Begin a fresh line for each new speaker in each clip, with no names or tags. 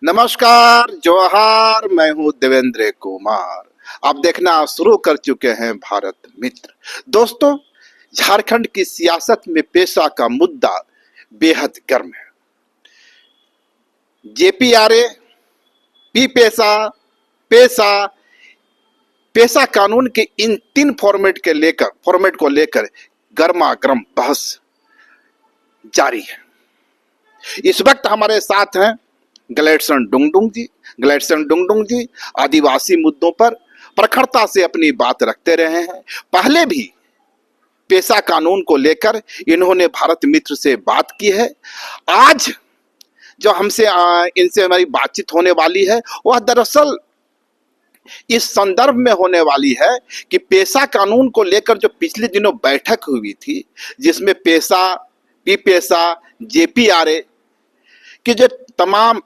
नमस्कार, जोहार। मैं हूं देवेंद्र कुमार। आप देखना शुरू कर चुके हैं भारत मित्र। दोस्तों, झारखंड की सियासत में पेशा का मुद्दा बेहद गर्म है। जेपीआरए, पी पेशा, पेशा, पेशा कानून के इन तीन फॉर्मेट को लेकर गर्मा गर्म बहस जारी है। इस वक्त हमारे साथ हैं गलेडसन डुंगडुंग जी आदिवासी मुद्दों पर प्रखरता से अपनी बात रखते रहे हैं। पहले भी पेशा कानून को लेकर इन्होंने भारत मित्र से बात की है। आज जो इनसे हमारी बातचीत होने वाली है वह दरअसल इस संदर्भ में होने वाली है कि पेशा कानून को लेकर जो पिछले दिनों बैठक हुई थी, जिसमें पेशा, पी पेशा, जेपीआरए कि जो तमाम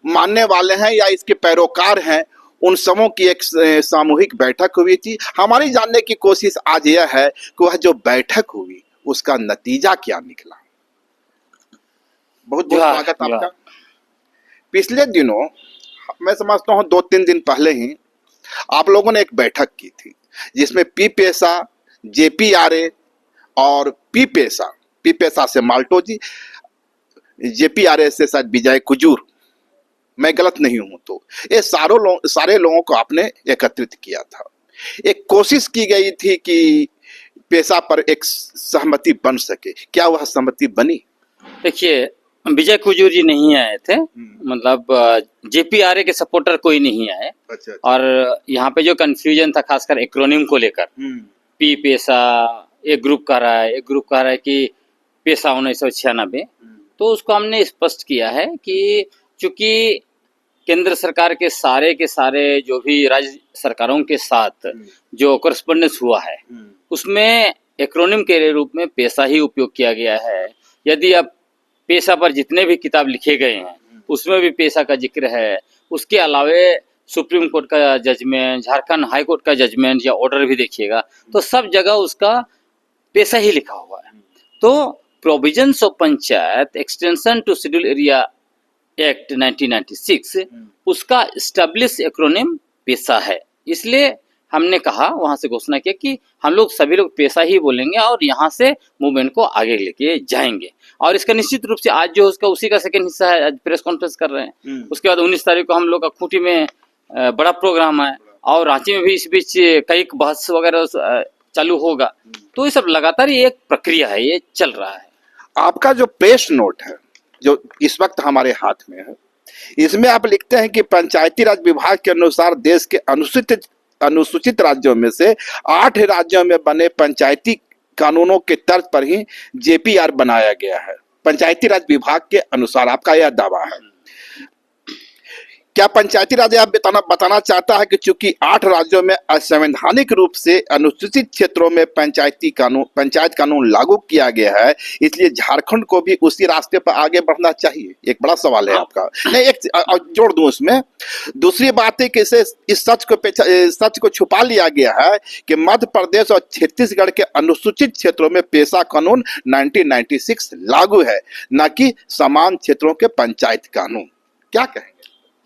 मानने वाले हैं या इसके पैरोकार हैं, उन सबों की एक सामूहिक बैठक हुई थी। हमारी जानने की कोशिश आज यह है कि वह जो बैठक हुई उसका नतीजा क्या निकला। बहुत बहुत स्वागत आपका। पिछले दिनों मैं समझता हूँ 2-3 दिन पहले ही आप लोगों ने एक बैठक की थी, जिसमें पी पेशा, जेपीआरए और पी पेशा से माल्टो जी, जेपीआरए से शायद विजय कुजूर, मैं गलत नहीं हूं तो ये सारे लोगों को आपने एकत्रित किया था। एक कोशिश की गई थी कि पेशा पर एक सहमति बन सके। क्या वह सहमति बनी?
देखिए, विजय कुजूर जी नहीं आए थे, मतलब जेपीआरए के सपोर्टर कोई नहीं आए।
अच्छा।
और यहाँ पे जो कंफ्यूजन था खासकर एक्रोनिम को लेकर, पी पेशा एक ग्रुप कह रहा है, एक ग्रुप कह रहा है कि पेशा 1996, तो उसको हमने स्पष्ट किया है कि चूंकि केंद्र सरकार के सारे जो भी राज्य सरकारों के साथ जो कॉरेस्पॉन्डेंस हुआ है उसमें एक्रोनिम के रूप में पेशा ही उपयोग किया गया है। यदि अब पेशा पर जितने भी किताब लिखे गए हैं उसमें भी पेशा का जिक्र है। उसके अलावे सुप्रीम कोर्ट का जजमेंट, झारखंड हाई कोर्ट का जजमेंट या ऑर्डर भी देखिएगा तो सब जगह उसका पेशा ही लिखा हुआ है। तो provisions of panchayat extension to schedule area act 1996 उसका एस्टेब्लिश एक्रोनिम पेशा है। इसलिए हमने कहा, वहां से घोषणा किया कि हम लोग सभी लोग पेशा ही बोलेंगे और यहाँ से मूवमेंट को आगे लेके जाएंगे। और इसका निश्चित रूप से आज जो उसका उसी का सेकंड हिस्सा है, आज प्रेस कॉन्फ्रेंस कर रहे हैं। उसके बाद 19 तारीख को हम लोग का खूंटी में बड़ा प्रोग्राम है और रांची में भी इस बीच कई बहस वगैरह चालू होगा। तो ये सब लगातार ये एक प्रक्रिया है, ये चल रहा है।
आपका जो प्रेस नोट है जो इस वक्त हमारे हाथ में है, इसमें आप लिखते हैं कि पंचायती राज विभाग के अनुसार देश के अनुसूचित राज्यों में से 8 राज्यों में बने पंचायती कानूनों के तर्ज पर ही जेपीआर बनाया गया है। पंचायती राज विभाग के अनुसार आपका यह दावा है। क्या पंचायती राज आप बताना चाहता है कि चूंकि 8 राज्यों में असंवैधानिक रूप से अनुसूचित क्षेत्रों में पंचायत कानून लागू किया गया है, इसलिए झारखंड को भी उसी रास्ते पर आगे बढ़ना चाहिए? एक बड़ा सवाल है आपका। नहीं, एक जोड़ दूं उसमें। दूसरी बात है कि इस सच को छुपा लिया गया है कि मध्य प्रदेश और छत्तीसगढ़ के अनुसूचित क्षेत्रों में पेशा कानून 1996 लागू है, न कि समान क्षेत्रों के पंचायत कानून। क्या कहें?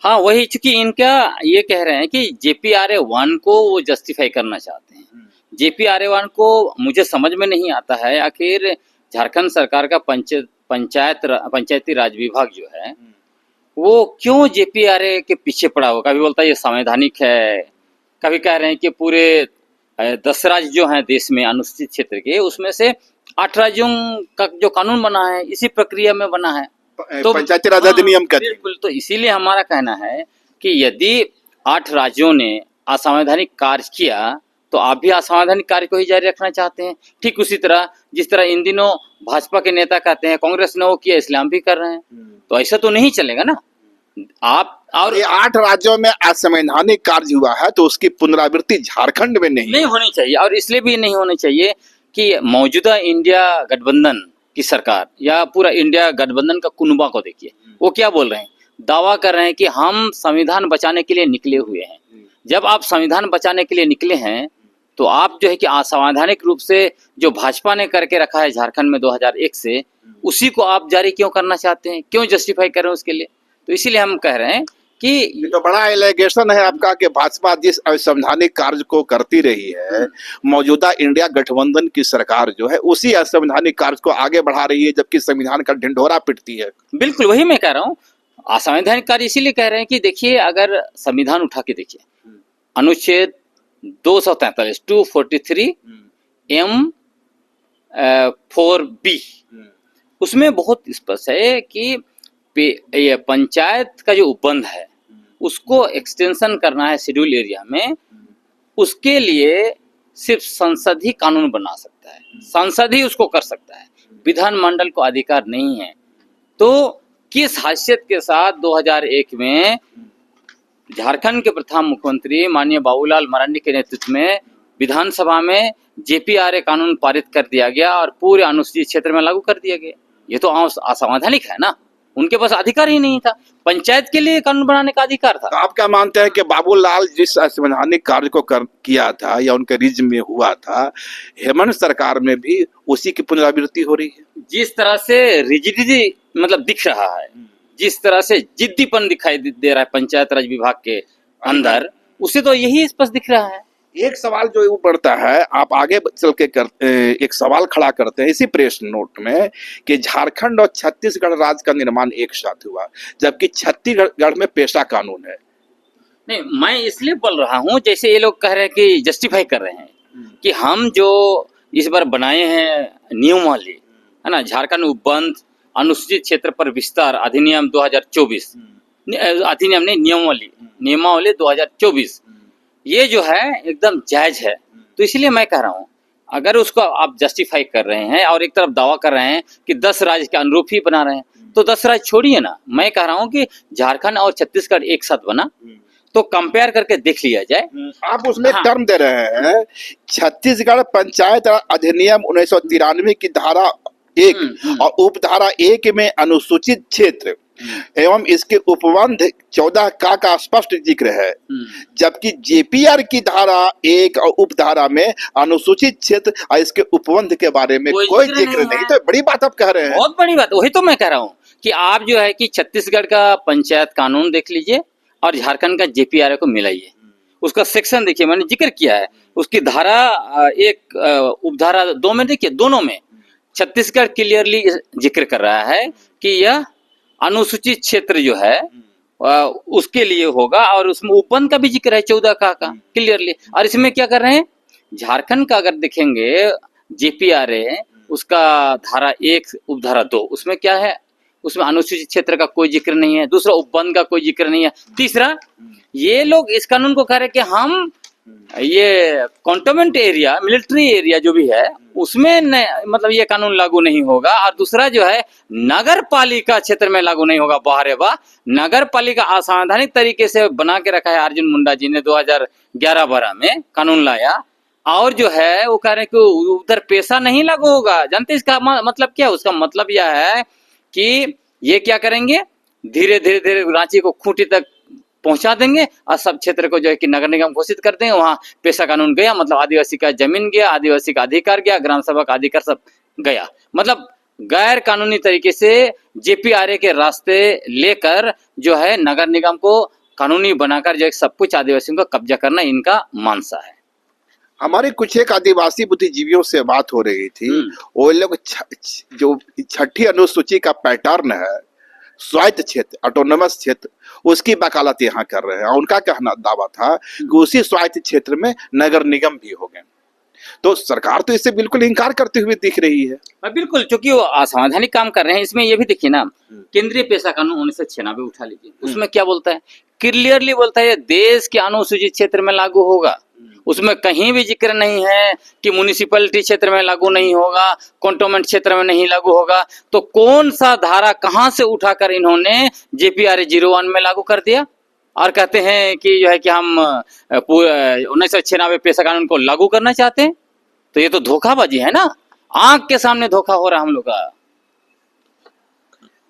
हाँ, वही, चूंकि इनका ये कह रहे हैं कि जेपीआरए 1 को वो जस्टिफाई करना चाहते हैं। जेपीआरए 1 को मुझे समझ में नहीं आता है, आखिर झारखंड सरकार का पंचायती राज विभाग जो है वो क्यों जेपीआरए के पीछे पड़ा हो। कभी बोलता है ये संवैधानिक है, कभी कह रहे हैं कि पूरे 10 राज्य जो हैं देश में अनुसूचित क्षेत्र के, उसमें से 8 राज्यों का जो कानून बना है इसी प्रक्रिया में बना है,
तो पंचायती राज अधिनियम का।
बिल्कुल। तो इसीलिए हमारा कहना है कि यदि 8 राज्यों ने असंवैधानिक कार्य किया तो आप भी असंवैधानिक कार्य को ही जारी रखना चाहते हैं। ठीक उसी तरह जिस तरह इन दिनों भाजपा के नेता कहते हैं कांग्रेस ने वो किया इसलिए हम भी कर रहे हैं, तो ऐसा तो नहीं चलेगा ना। आप और
ये 8 राज्यों में असंवैधानिक कार्य हुआ है तो उसकी पुनरावृत्ति झारखंड में नहीं
होनी चाहिए। और इसलिए भी नहीं होनी चाहिए कि मौजूदा इंडिया गठबंधन की सरकार या पूरा इंडिया गठबंधन का कुनबा को देखिए, वो क्या बोल रहे हैं, दावा कर रहे हैं कि हम संविधान बचाने के लिए निकले हुए हैं। जब आप संविधान बचाने के लिए निकले हैं तो आप जो है कि असंवैधानिक रूप से जो भाजपा ने करके रखा है झारखंड में 2001 से, उसी को आप जारी क्यों करना चाहते हैं, क्यों जस्टिफाई कर रहे हैं उसके लिए? तो इसीलिए हम कह रहे हैं कि
ये तो बड़ा एलिगेशन है आपका कि भाजपा जिस असंवैधानिक कार्य को करती रही है, मौजूदा इंडिया गठबंधन की सरकार जो है उसी असंवैधानिक कार्य को आगे बढ़ा रही है, जबकि संविधान का ढिंढोरा पिटती है।
बिल्कुल वही मैं कह रहा हूँ, असंवैधानिक कार्य इसीलिए कह रहे हैं कि देखिए, अगर संविधान उठा के देखिए, अनुच्छेद 243 243 एम 4B, उसमें बहुत स्पष्ट है कि ये पंचायत का जो उपबंध है उसको एक्सटेंशन करना है शेड्यूल एरिया में, उसके लिए सिर्फ संसद ही कानून बना सकता है, संसद ही उसको कर सकता है, विधानमंडल को अधिकार नहीं है। तो किस हैसियत के साथ 2001 में झारखंड के प्रथम मुख्यमंत्री माननीय बाबूलाल मरांडी के नेतृत्व में विधानसभा में JPRA कानून पारित कर दिया गया और पूरे अनुसूचित क्षेत्र में लागू कर दिया गया। ये तो असंवैधानिक है ना, उनके पास अधिकार ही नहीं था, पंचायत के लिए कानून बनाने का अधिकार था।
तो आप क्या मानते हैं कि बाबूलाल जिस असंवैधानिक कार्य को किया था या उनके रिज में हुआ था, हेमंत सरकार में भी उसी की पुनरावृत्ति हो रही है?
जिस तरह से रिजिडिटी मतलब दिख रहा है, जिस तरह से जिद्दीपन दिखाई दे रहा है पंचायत राज विभाग के अंदर, उससे तो यही स्पष्ट दिख रहा है।
एक सवाल जो बढ़ता है, आप आगे चल के एक सवाल खड़ा करते हैं इसी प्रेस नोट में कि झारखंड और छत्तीसगढ़ राज्य का निर्माण एक साथ हुआ, जबकि छत्तीसगढ़ में पेशा कानून है।
नहीं, मैं इसलिए बोल रहा हूँ, जैसे ये लोग कह रहे हैं कि जस्टिफाई कर रहे हैं कि हम जो इस बार बनाए हैं नियमावली, है ना, झारखंड उपबंध अनुसूचित क्षेत्र पर विस्तार अधिनियम 2024, अधिनियम नहीं, नियमावली 2024, ये जो है एकदम जायज है। तो इसलिए मैं कह रहा हूँ, अगर उसको आप जस्टिफाई कर रहे हैं और एक तरफ दावा कर रहे हैं कि 10 राज्य के अनुरूप ही बना रहे हैं, तो 10 राज्य छोड़िए ना, मैं कह रहा हूँ कि झारखंड और छत्तीसगढ़ एक साथ बना, तो कंपेयर करके देख लिया जाए।
आप उसमें टर्म दे रहे हैं, छत्तीसगढ़ पंचायत अधिनियम 1993 की धारा 1 और उपधारा 1 में अनुसूचित क्षेत्र एवं इसके उपबंध 14 का स्पष्ट जिक्र है, जबकि JPR की धारा 1 और उपधारा में अनुसूचित क्षेत्र और इसके उपबंध के बारे में कोई जिक्र नहीं। तो बड़ी बात आप कह रहे हैं।
बहुत बड़ी बात, वही तो मैं कह रहा हूँ कि आप जो है कि छत्तीसगढ़ का पंचायत कानून देख लीजिए और झारखंड का JPRA को मिलाइए, उसका सेक्शन देखिए, मैंने जिक्र किया है, उसकी धारा 1 उपधारा 2 में देखिए, दोनों में छत्तीसगढ़ क्लियरली जिक्र कर रहा है कि यह अनुसूचित क्षेत्र जो है उसके लिए होगा, और उसमें उपबंध का भी जिक्र है 14 का क्लियरली। और इसमें क्या कर रहे हैं, झारखंड का अगर देखेंगे JPRA, उसका धारा 1 उपधारा 2, उसमें क्या है, उसमें अनुसूचित क्षेत्र का कोई जिक्र नहीं है, दूसरा उपबंध का कोई जिक्र नहीं है, तीसरा ये लोग इस कानून को कह रहे हैं कि हम ये कंटोनमेंट एरिया, मिलिट्री एरिया जो भी है उसमें मतलब ये कानून लागू नहीं होगा, और दूसरा जो है नगर पालिका क्षेत्र में लागू नहीं होगा। बाहर वाह, नगर पालिका असंवैधानिक तरीके से बना के रखा है अर्जुन मुंडा जी ने 2011-12 में कानून लाया, और जो है वो कह रहे हैं कि उधर पेशा नहीं लागू होगा। जानते इसका मतलब क्या है? उसका मतलब यह है कि ये क्या करेंगे, धीरे धीरे रांची को खूंटी तक पहुंचा देंगे और सब क्षेत्र को जो है कि नगर निगम घोषित कर देंगे। वहां पेशा कानून गया, मतलब आदिवासी का जमीन गया, आदिवासी का अधिकार गया, ग्राम सभा का अधिकार सब गया, मतलब गैर कानूनी तरीके से JPRA के रास्ते लेकर जो है नगर निगम को कानूनी बनाकर जो है सब कुछ आदिवासियों का कब्जा करना इनका मानसा है।
हमारे कुछ एक आदिवासी बुद्धिजीवियों से बात हो रही थी, वो लोग जो 6ठी अनुसूची का पैटर्न है, स्वायत्त क्षेत्र, ऑटोनोमस क्षेत्र, उसकी वकालत यहाँ कर रहे हैं। उनका कहना दावा था कि उसी स्वायत्त क्षेत्र में नगर निगम भी हो गए। तो सरकार तो इससे बिल्कुल इनकार करते हुए दिख रही है।
बिल्कुल, क्योंकि वो असंवैधानिक काम कर रहे हैं। इसमें ये भी देखिए ना, केंद्रीय पेशा कानून 1996 उठा लीजिए, उसमें क्या बोलता है, क्लियरली बोलता है देश के अनुसूचित क्षेत्र में लागू होगा। उसमें कहीं भी जिक्र नहीं है कि म्युनिसिपैलिटी क्षेत्र में लागू नहीं होगा, कंटोनमेंट क्षेत्र में नहीं लागू होगा। तो कौन सा धारा कहां से उठाकर इन्होंने JPRA 01 में लागू कर दिया और कहते हैं कि जो है कि हम 1996 पेशा कानून को लागू करना चाहते हैं? तो ये तो धोखाबाजी है ना, आंख के सामने धोखा हो रहा हम लोग का।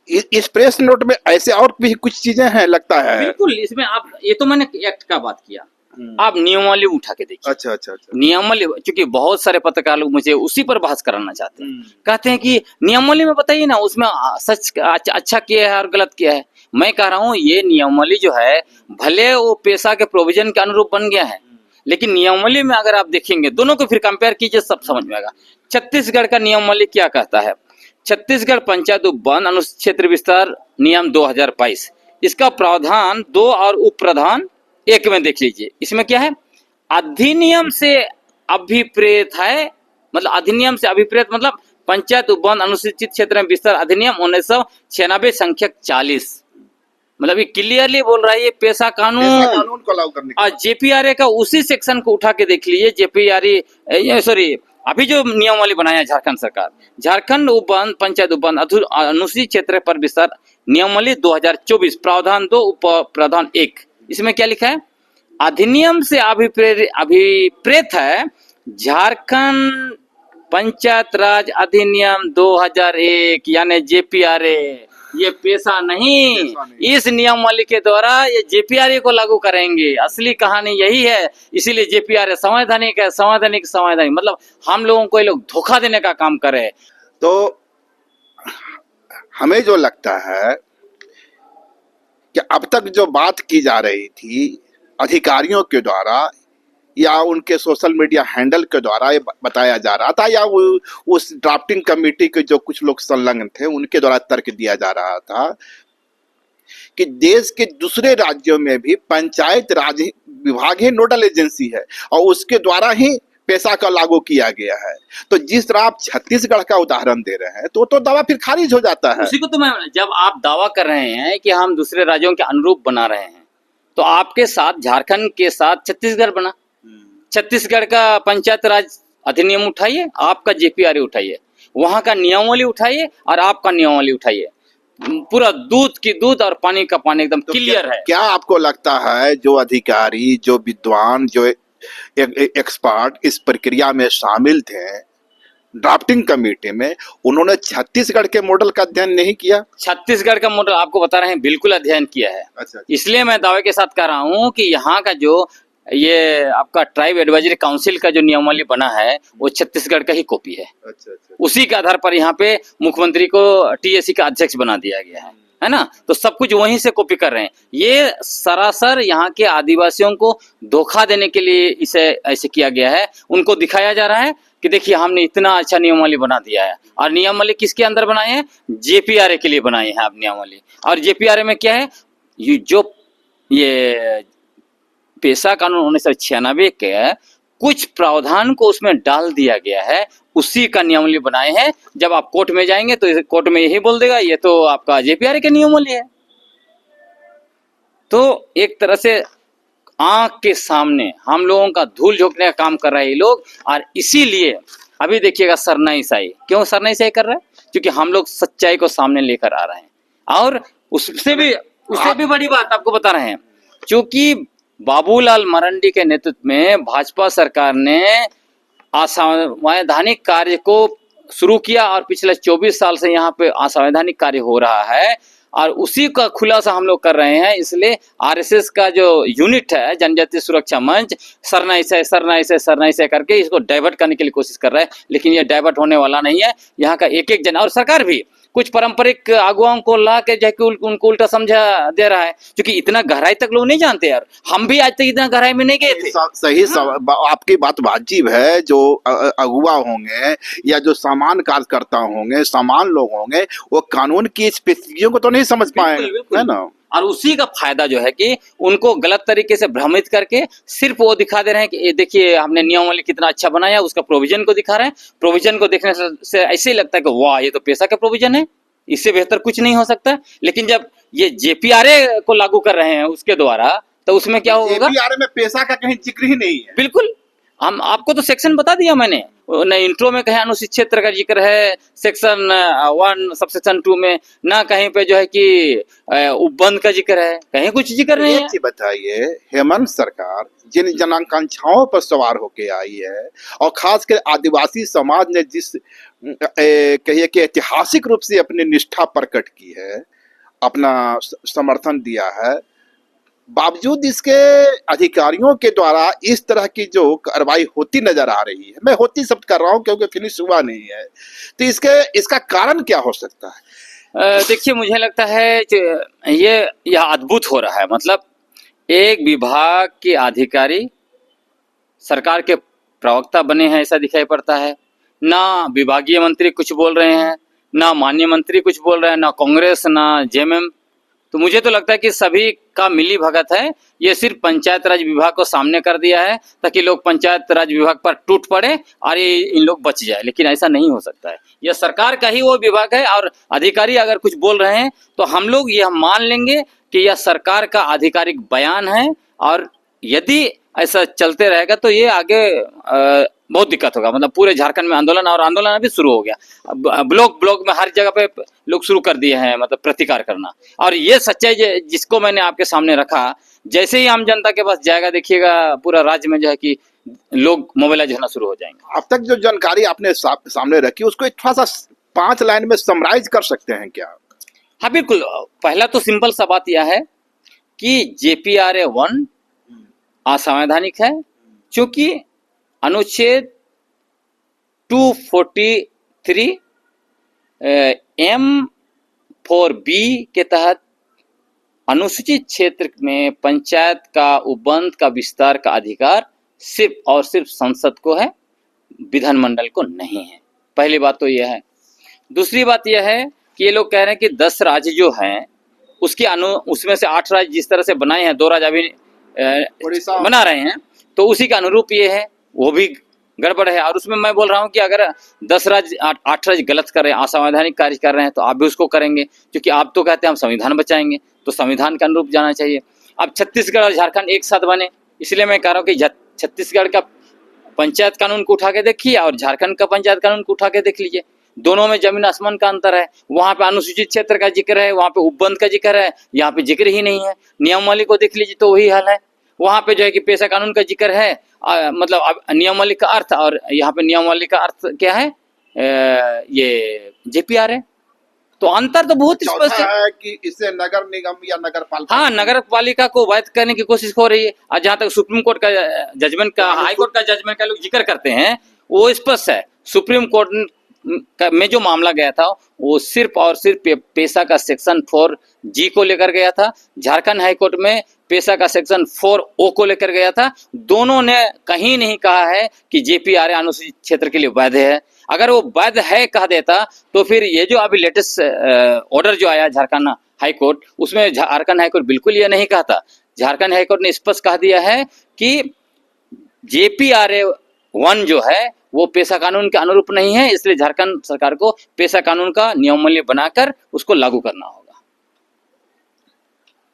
इस प्रेस नोट में ऐसे और भी कुछ चीजें हैं लगता है।
बिल्कुल, इसमें आप, ये तो मैंने एक्ट का बात किया, आप नियमावली उठा के देखिए।
अच्छा।
नियमावली, क्योंकि बहुत सारे पत्रकार लोग मुझे उसी पर बहस कराना चाहते हैं, कहते हैं कि नियमावली में बताइए ना, उसमें सच अच्छा किया है और गलत किया है। मैं कह रहा हूँ ये नियमावली जो है भले वो पेशा के प्रोविजन के अनुरूप बन गया है, लेकिन नियमावली में अगर आप देखेंगे दोनों को फिर कंपेयर कीजिए, सब समझ में आएगा। छत्तीसगढ़ का नियमावली क्या कहता है? छत्तीसगढ़ पंचायत उपवन अनुसूचित क्षेत्र विस्तार नियम 2022, इसका प्रावधान 2 और उप प्रावधान 1 में देख लीजिए। इसमें क्या है? अधिनियम से अभिप्रेत है, मतलब अधिनियम से अभिप्रेत मतलब पंचायत उपवन अनुसूचित क्षेत्र में विस्तार अधिनियम 1996 संख्यक 40, मतलब ये क्लियरली बोल रहा है ये पेशा कानून
को लागू करने
और जेपीआरए का उसी सेक्शन को उठा के देख लीजिए। जेपीआरए सॉरी अभी जो नियमावली बनाया झारखंड सरकार, झारखंड उपवन पंचायत उपवन अनुसूचित क्षेत्र पर विस्तार नियमावली 2024 प्रावधान 2 उप प्रावधान 1, इसमें क्या लिखा है? अधिनियम से अभिप्रेत है झारखंड पंचायत राज अधिनियम 2001 यानी जेपीआरए, ये पेशा नहीं। इस नियमावली के द्वारा ये जेपीआरए को लागू करेंगे, असली कहानी यही है। इसीलिए जेपीआरए संवैधानिक है, संवैधानिक मतलब हम लोगों को ये लोग धोखा देने का काम करे।
तो हमें जो लगता है कि अब तक जो बात की जा रही थी अधिकारियों के द्वारा या उनके सोशल मीडिया हैंडल के द्वारा ये बताया जा रहा था, या उस ड्राफ्टिंग कमेटी के जो कुछ लोग संलग्न थे उनके द्वारा तर्क दिया जा रहा था कि देश के दूसरे राज्यों में भी पंचायत राज विभाग ही नोडल एजेंसी है और उसके द्वारा ही पेशा का लागू किया गया है। तो जिस तरह आप छत्तीसगढ़ का उदाहरण दे रहे हैं तो दावा फिर खारिज हो जाता है।
उसी को तो मैं, जब आप दावा कर रहे हैं कि हम दूसरे राज्यों के अनुरूप बना रहे हैं, तो आपके साथ झारखंड के साथ छत्तीसगढ़ बना, छत्तीसगढ़ का पंचायत राज अधिनियम उठाइए, आपका जेपीआरए उठाइए, वहां का नियमावली उठाइए और आपका नियमावली उठाइए, पूरा दूध की दूध और पानी का पानी एकदम
तो
क्लियर है।
क्या आपको लगता है जो अधिकारी, जो विद्वान, जो एक्सपर्ट इस प्रक्रिया में शामिल थे ड्राफ्टिंग कमेटी में, उन्होंने छत्तीसगढ़ के मॉडल का अध्ययन नहीं किया?
छत्तीसगढ़ का मॉडल आपको बता रहे हैं बिल्कुल अध्ययन किया है।
अच्छा।
इसलिए मैं दावे के साथ कह रहा हूँ कि यहाँ का जो ये आपका ट्राइब एडवाइजरी काउंसिल का जो नियमावली बना है वो छत्तीसगढ़ का ही कॉपी है।
अच्छा।
उसी के आधार पर यहाँ पे मुख्यमंत्री को टीएससी का अध्यक्ष बना दिया गया है ना? तो सब कुछ वहीं से कॉपी कर रहे हैं। ये सरासर यहाँ के आदिवासियों को धोखा देने के लिए इसे ऐसे किया गया है। उनको दिखाया जा रहा है कि देखिए हमने इतना अच्छा नियमावली बना दिया है, और नियमावली किसके अंदर बनाए हैं? जेपीआरए के लिए बनाए हैं आप नियमावली। और जेपीआरए में क्या है? ये पेशा कानून 1996 के कुछ प्रावधान को उसमें डाल दिया गया है, उसी का नियमावली बनाए हैं। जब आप कोर्ट में जाएंगे तो कोर्ट में यही बोल देगा ये तो आपका जेपीआरए के नियमावली है। तो एक तरह से आंख के सामने हम लोगों का धूल झोंकने का काम कर रहे हैं ये लोग। और इसीलिए अभी देखिएगा सरनाईसाई, क्यों सरनाईसाई कर रहा है? क्योंकि हम लोग सच्चाई को सामने लेकर आ रहे हैं। और उससे भी बड़ी बात आपको बता रहे हैं, क्योंकि बाबूलाल मरांडी के नेतृत्व में भाजपा सरकार ने असंवैधानिक कार्य को शुरू किया और पिछले 24 साल से यहाँ पे असंवैधानिक कार्य हो रहा है, और उसी का खुलासा हम लोग कर रहे हैं। इसलिए आरएसएस का जो यूनिट है जनजातीय सुरक्षा मंच सरनाईसाई करके इसको डाइवर्ट करने के लिए कोशिश कर रहा है, लेकिन ये डाइवर्ट होने वाला नहीं है। यहाँ का एक एक जन और सरकार भी कुछ पारंपरिक अगुवाओं को ला के जाके उनको उल्टा समझा दे रहा है, क्योंकि इतना गहराई तक लोग नहीं जानते यार। हम भी आज तक इतना गहराई में नहीं गए थे।
सही आपकी बात वाजिब है। जो अगुवा होंगे या जो सामान्य कार्यकर्ता होंगे, सामान्य लोग होंगे, वो कानून की स्थितियों को तो नहीं समझ पाएंगे, है ना?
और उसी का फायदा जो है कि उनको गलत तरीके से भ्रमित करके सिर्फ वो दिखा दे रहे हैं कि ये देखिए हमने नियमावली कितना अच्छा बनाया, उसका प्रोविजन को दिखा रहे हैं। प्रोविजन को देखने से ऐसे ही लगता है कि वाह ये तो पेशा का प्रोविजन है, इससे बेहतर कुछ नहीं हो सकता। लेकिन जब ये जेपीआरए को लागू कर रहे हैं उसके द्वारा, तो उसमें क्या होगा?
जेपीआरए में पेशा का कहीं जिक्र ही नहीं है।
बिल्कुल, हम आपको तो सेक्शन बता दिया मैंने, न इंट्रो में कहीं अनुसूचित क्षेत्र का जिक्र है सेक्शन 1 सबसेक्शन 2 में, ना कहीं पे जो है कि उपबंध का जिक्र है, कहीं कुछ जिक्र नहीं है।
बताइए, हेमंत सरकार जिन जनाकांक्षाओं पर सवार होके आई है और खासकर आदिवासी समाज ने जिस कहिए कि ऐतिहासिक रूप से अपनी निष्ठा प्रकट की है, अपना समर्थन दिया है, बावजूद इसके अधिकारियों के द्वारा इस तरह की जो कार्रवाई होती नजर आ रही है, मैं होती शब्द कर रहा हूं क्योंकि फिनिश हुआ नहीं है, तो इसका कारण क्या हो सकता है?
देखिए मुझे लगता है कि यह अद्भुत हो रहा है। मतलब एक विभाग के अधिकारी सरकार के प्रवक्ता बने हैं ऐसा दिखाई पड़ता है। ना विभागीय मंत्री कुछ बोल रहे हैं, ना माननीय मंत्री कुछ बोल रहे हैं, ना कांग्रेस ना जेएमएम। तो मुझे तो लगता है कि सभी का मिली भगत है। ये सिर्फ पंचायत राज विभाग को सामने कर दिया है ताकि लोग पंचायत राज विभाग पर टूट पड़े और ये इन लोग बच जाए, लेकिन ऐसा नहीं हो सकता है। यह सरकार का ही वो विभाग है और अधिकारी अगर कुछ बोल रहे हैं तो हम लोग यह मान लेंगे कि यह सरकार का आधिकारिक बयान है। और यदि ऐसा चलते रहेगा तो ये आगे बहुत दिक्कत होगा। मतलब पूरे झारखंड में आंदोलन अभी शुरू हो गया। ब्लॉक ब्लॉक में हर जगह पे लोग शुरू कर दिए हैं मतलब प्रतिकार करना। और ये सच्चाई जिसको मैंने आपके सामने रखा, जैसे ही आम जनता के पास जाएगा देखिएगा पूरा राज्य में जो है कि लोग मोबिलाइज होना शुरू हो जाएंगे।
अब तक जो जानकारी आपने सामने रखी उसको एक थोड़ा सा 5 लाइन में समराइज कर सकते हैं क्या?
हाँ बिल्कुल। पहला तो सिंपल सा बात यह है कि JPRA 1 असंवैधानिक है, क्योंकि अनुच्छेद 243 M4B के तहत अनुसूचित क्षेत्र में पंचायत का उपबंध का विस्तार का अधिकार सिर्फ और सिर्फ संसद को है, विधानमंडल को नहीं है। पहली बात तो यह है। दूसरी बात यह है कि ये लोग कह रहे हैं कि 10 राज्य जो हैं उसमें से 8 राज्य जिस तरह से बनाए हैं, 2 राज्य अभी बना रहे हैं, तो उसी के अनुरूप ये है, वो भी गड़बड़ है। और उसमें मैं बोल रहा हूँ कि अगर 10 राज्य 8 राज्य गलत कर रहे हैं, असंवैधानिक कार्य कर रहे हैं, तो आप भी उसको करेंगे, क्योंकि आप तो कहते हैं हम संविधान बचाएंगे, तो संविधान के अनुरूप जाना चाहिए। अब छत्तीसगढ़ और झारखंड एक साथ बने, इसलिए मैं कह रहा हूँ कि छत्तीसगढ़ का पंचायत कानून को उठा के देखिए और झारखंड का पंचायत कानून को उठा के देख लीजिए, दोनों में जमीन आसमान का अंतर है। वहां पे अनुसूचित क्षेत्र का जिक्र है, वहां पे उपबंध का जिक्र है, यहाँ पे जिक्र ही नहीं है। नियमावली को देख लीजिए तो वही हाल है। वहां पे जो है कि पेशा कानून का जिक्र है, मतलब अब नियमावली का अर्थ, और यहाँ पे नियमावली का अर्थ क्या है, ये JPRA। तो अंतर तो बहुत स्पष्ट
है कि इससे नगर निगम या नगर पालिका,
हाँ, नगर पालिका को वैध करने की कोशिश हो रही है। और जहां तक सुप्रीम कोर्ट का जजमेंट का, हाई कोर्ट का जजमेंट का लोग जिक्र करते हैं, वो स्पष्ट है। सुप्रीम कोर्ट में जो मामला गया था वो सिर्फ और सिर्फ पेशा का सेक्शन 4G को लेकर गया था। झारखंड हाई कोर्ट में पेशा का सेक्शन 4O को लेकर गया था। दोनों ने कहीं नहीं कहा है कि JPRA अनुसूचित क्षेत्र के लिए वैध है। अगर वो वैध है कह देता तो फिर ये जो अभी लेटेस्ट ऑर्डर जो आया झारखंड हाई कोर्ट, उसमें झारखंड हाई कोर्ट बिल्कुल ये नहीं कहता। झारखंड हाई कोर्ट ने स्पष्ट कह दिया है कि JPRA 1 जो है वो पेशा कानून के अनुरूप नहीं है, इसलिए झारखंड सरकार को पेशा कानून का नियमावली बनाकर उसको लागू करना होगा।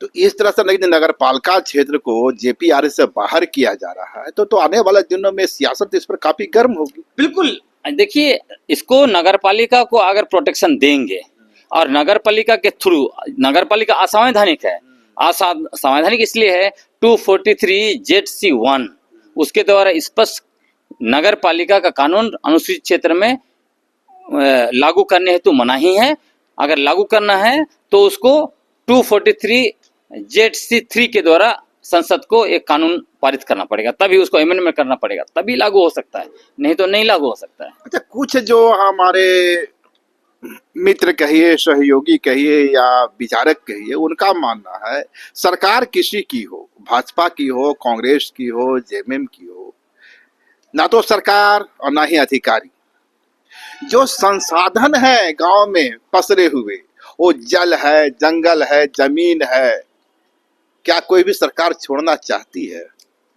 तो इस तरह से नहीं नगर पालिका क्षेत्र को JPRA से बाहर किया जा रहा है, तो आने वाले दिनों में सियासत इस पर काफी गर्म होगी।
बिल्कुल। देखिए, इसको नगर पालिका को अगर प्रोटेक्शन देंगे और नगर पालिका के थ्रू, नगर पालिका असंवैधानिक है, असंवैधानिक इसलिए है 243ZC1 उसके द्वारा स्पष्ट नगर पालिका का कानून अनुसूचित क्षेत्र में लागू करने हेतु मनाही है। अगर लागू करना है तो उसको 243ZC3 के द्वारा संसद को एक कानून पारित करना पड़ेगा, तभी उसको अमेंडमेंट करना पड़ेगा, तभी लागू हो सकता है, नहीं तो नहीं लागू हो सकता है।
अच्छा, कुछ जो हमारे मित्र कहिए, सहयोगी कहिए या विचारक कहिए, उनका मानना है सरकार किसी की हो, भाजपा की हो, कांग्रेस की हो, जेएमएम की हो, ना तो सरकार और ना ही अधिकारी, जो संसाधन है गांव में पसरे हुए, वो जल है, जंगल है, जमीन है, क्या कोई भी सरकार छोड़ना चाहती है?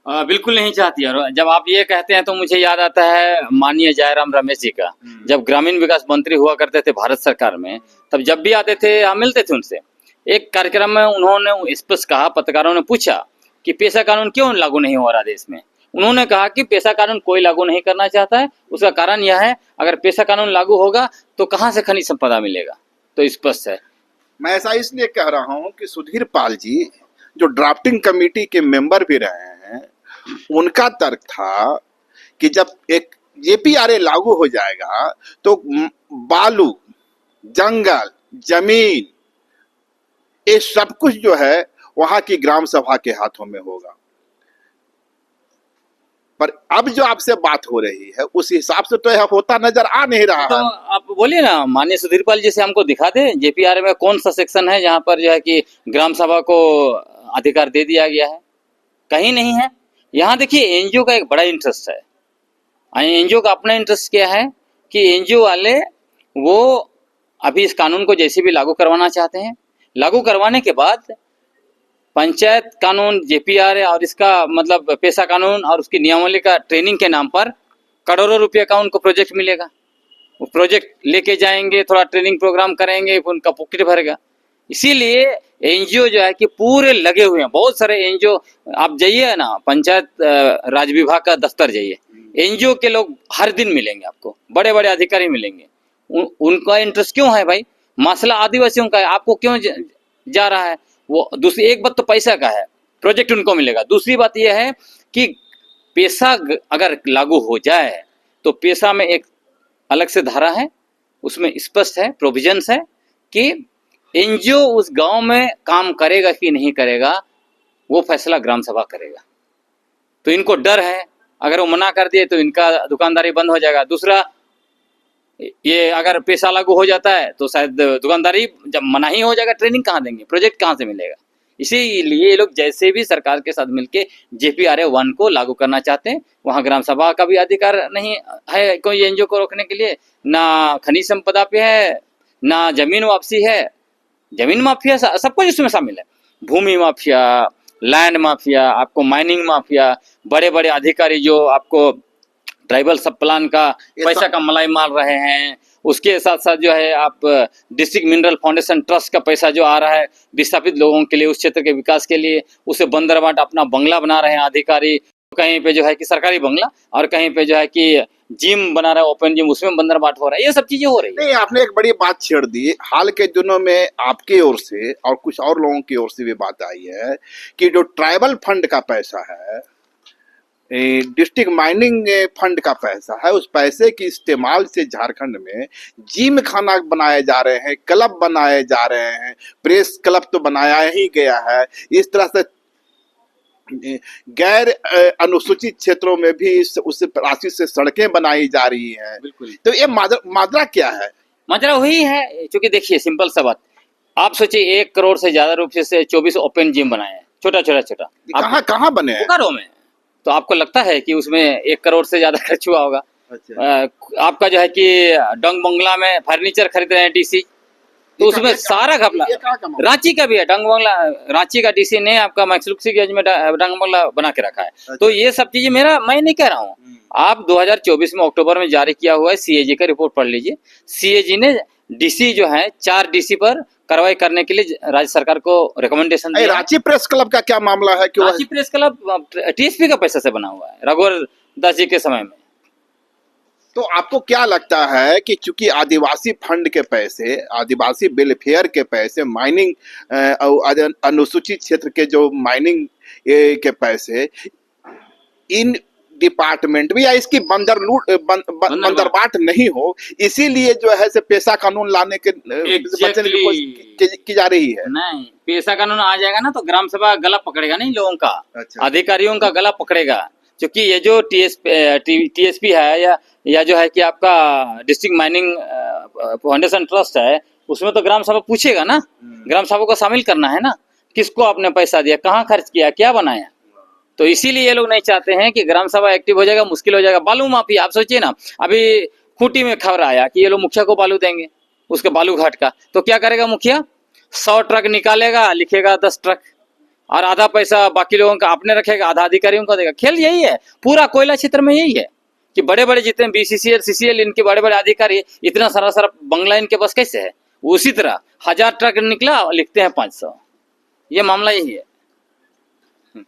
बिल्कुल नहीं चाहती है। जब आप ये कहते हैं तो मुझे याद आता है माननीय जयराम रमेश जी का, जब ग्रामीण विकास मंत्री हुआ करते थे भारत सरकार में, तब जब भी आते थे हम मिलते थे उनसे। एक कार्यक्रम में उन्होंने स्पष्ट कहा, पत्रकारों ने पूछा कि पेशा कानून क्यों लागू नहीं हो रहा देश में। उन्होंने कहा कि पेशा कानून कोई लागू नहीं करना चाहता है, उसका कारण यह है अगर पेशा कानून लागू होगा तो कहाँ से खनिज संपदा मिलेगा। तो स्पष्ट है।
मैं ऐसा इसलिए कह रहा हूँ कि सुधीर पाल जी जो ड्राफ्टिंग कमेटी के मेंबर भी रहे हैं, उनका तर्क था कि जब एक JPRA लागू हो जाएगा तो बालू, जंगल, जमीन, ये सब कुछ जो है वहां की ग्राम सभा के हाथों में होगा। पर अब जो आपसे बात हो रही है उस हिसाब से तो यह होता नजर आ नहीं रहा
तो
है।
आप बोलिए ना, माननीय सुधीर पाल जी से हमको दिखा दे जेपीआर में कौन सा सेक्शन है जहाँ पर जो है कि ग्राम सभा को अधिकार दे दिया गया है। कहीं नहीं है। यहाँ देखिए एनजीओ का एक बड़ा इंटरेस्ट है। एनजीओ का अपना इंटरेस्ट क्या है कि एनजीओ वाले वो अभी इस कानून को जैसे भी लागू करवाना चाहते हैं। लागू करवाने के बाद पंचायत कानून, जेपीआर और इसका मतलब पेशा कानून और उसकी नियमावली का ट्रेनिंग के नाम पर करोड़ों रुपए का उनको प्रोजेक्ट मिलेगा। वो प्रोजेक्ट लेके जाएंगे, थोड़ा ट्रेनिंग प्रोग्राम करेंगे, फिर उनका पॉकेट भरेगा। इसीलिए एनजीओ जो है कि पूरे लगे हुए हैं। बहुत सारे एनजीओ, आप जाइए ना पंचायत राज विभाग का दफ्तर जाइए, एनजीओ के लोग हर दिन मिलेंगे आपको, बड़े बड़े अधिकारी मिलेंगे। उनका इंटरेस्ट क्यों है भाई? मसला आदिवासियों का है, आपको क्यों जा रहा है? वो दूसरी एक बात तो पैसा का है, प्रोजेक्ट उनको मिलेगा। दूसरी बात यह है कि पेशा अगर लागू हो जाए तो पेशा में एक अलग से धारा है, उसमें स्पष्ट है, प्रोविजंस है कि एनजीओ उस गांव में काम करेगा कि नहीं करेगा वो फैसला ग्राम सभा करेगा। तो इनको डर है, अगर वो मना कर दिए तो इनका दुकानदारी बंद हो जाएगा। दूसरा, ये अगर पेशा लागू हो जाता है तो शायद दुकानदारी जब मना ही हो जाएगा, ट्रेनिंग कहाँ देंगे, प्रोजेक्ट कहाँ से मिलेगा? इसीलिए ये लोग जैसे भी सरकार के साथ मिलके JPRA 1 को लागू करना चाहते हैं। वहाँ ग्राम सभा का भी अधिकार नहीं है कोई एनजीओ को रोकने के लिए, ना खनिज संपदा पे है, ना जमीन वापसी है। जमीन माफिया सब कुछ इसमें शामिल है। भूमि माफिया, लैंड माफिया, आपको माइनिंग माफिया, बड़े बड़े अधिकारी जो आपको ट्राइबल सब प्लान का पैसा का मलाई मार रहे हैं। उसके साथ साथ जो है आप डिस्ट्रिक्ट मिनरल फाउंडेशन ट्रस्ट का पैसा जो आ रहा है विस्थापित लोगों के लिए, उस क्षेत्र के विकास के लिए, उसे बंदरबाट अपना बंगला बना रहे हैं अधिकारी। कहीं पे जो है कि सरकारी बंगला और कहीं पे जो है कि जिम बना रहा है, ओपन जिम, उसमें बंदरबाट हो रहा है। ये सब चीजें हो रही है।
नहीं, आपने एक बड़ी बात छेड़ दी। हाल के दिनों में आपकी ओर से और कुछ और लोगों की ओर से भी बात आई है कि जो ट्राइबल फंड का पैसा है, डिस्ट्रिक्ट माइनिंग फंड का पैसा है, उस पैसे के इस्तेमाल से झारखंड में जिम खाना बनाए जा रहे हैं, क्लब बनाए जा रहे हैं, प्रेस क्लब तो बनाया ही गया है। इस तरह से गैर अनुसूचित क्षेत्रों में भी उस राशि से सड़कें बनाई जा रही हैं।
बिल्कुल।
तो ये माजरा क्या है?
माजरा वही है, क्योंकि देखिए सिंपल सा बात, आप सोचिए 1 करोड़ से ज्यादा रुपए से 24 ओपन जिम बनाए हैं, छोटा छोटा।
कहाँ कहाँ बने हैं?
बोकारो में। तो आपको लगता है कि उसमें 1 करोड़ से ज्यादा खर्च हुआ होगा?
अच्छा।
आपका जो है कि डंग बंगला में फर्नीचर खरीद रहे हैं डीसी, तो उसमें सारा घपला। रांची का भी है डंग बंगला, रांची का डीसी ने आपका मैक्सलुक्सी गंज में डंग बंगला बना के रखा है।
अच्छा।
तो ये सब चीजें मैं नहीं कह रहा हूँ, आप 2024 में अक्टूबर में जारी किया हुआ है सीएजी का रिपोर्ट पढ़ लीजिए। सीएजी ने डीसी जो है 4 डीसी पर कार्रवाई करने के लिए राज्य सरकार को रिकमेंडेशन दिया।
रांची प्रेस क्लब का क्या मामला है? क्यों
रांची प्रेस क्लब टीएसपी का पैसा से बना हुआ है रघुवर दास जी के समय में।
तो आपको क्या लगता है कि चूंकि आदिवासी फंड के पैसे, आदिवासी वेलफेयर के पैसे, माइनिंग अनुसूचित क्षेत्र के जो माइनिंग के पैसे इन डिपार्टमेंट में या इसकी बंदरबाट नहीं हो, इसीलिए जो है से पेशा कानून लाने के बचने की कोशिश की जा रही है?
नहीं, पेशा कानून आ जाएगा ना तो ग्राम सभा गला पकड़ेगा नहीं लोगों का।
अच्छा।
अधिकारियों का गला पकड़ेगा, क्योंकि ये जो टीएसपी है या जो है कि आपका डिस्ट्रिक्ट माइनिंग फाउंडेशन ट्रस्ट है, उसमें तो ग्राम सभा पूछेगा ना। ग्राम सभा को शामिल करना है ना, किसको आपने पैसा दिया, कहाँ खर्च किया, क्या बनाया। तो इसीलिए ये लोग नहीं चाहते हैं कि ग्राम सभा एक्टिव हो जाएगा, मुश्किल हो जाएगा। बालू माफिया, आप सोचिए ना, अभी खूंटी में खबर आया कि ये लोग मुखिया को बालू देंगे, उसके बालू घाट का। तो क्या करेगा मुखिया? 100 ट्रक निकालेगा, लिखेगा 10 ट्रक, और आधा पैसा बाकी लोगों का अपने रखेगा, आधा अधिकारियों को देगा। खेल यही है, पूरा कोयला क्षेत्र में यही है कि बड़े बड़े जितने BCCL CCL इनके बड़े बड़े अधिकारी, इतना सारा बंगला इनके पास कैसे है? उसी तरह 1000 ट्रक निकला, लिखते हैं 500। ये मामला यही है।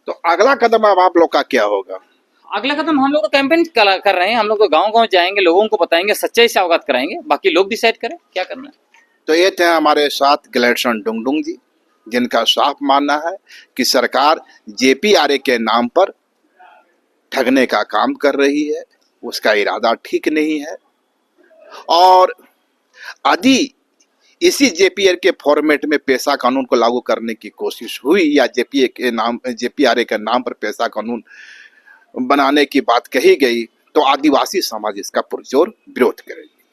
तो अगला कदम अब आप लोग का क्या होगा?
अगला कदम हम लोग तो कैंपेन कर रहे हैं। हम लोग तो गांव-गांव जाएंगे, लोगों को बताएंगे, सच्चाई से अवगत कराएंगे, बाकी लोग डिसाइड करें क्या करना है।
तो ये थे हमारे साथ ग्लैडसन डुंगडुंग जी, जिनका साफ मानना है कि सरकार JPRA के नाम पर ठगने का काम कर रही है, उसका इरादा ठीक नहीं है। और यदि इसी JPRA के फॉर्मेट में पेशा कानून को लागू करने की कोशिश हुई या JPRA के नाम पर पेशा कानून बनाने की बात कही गई तो आदिवासी समाज इसका पुरजोर विरोध करेगी।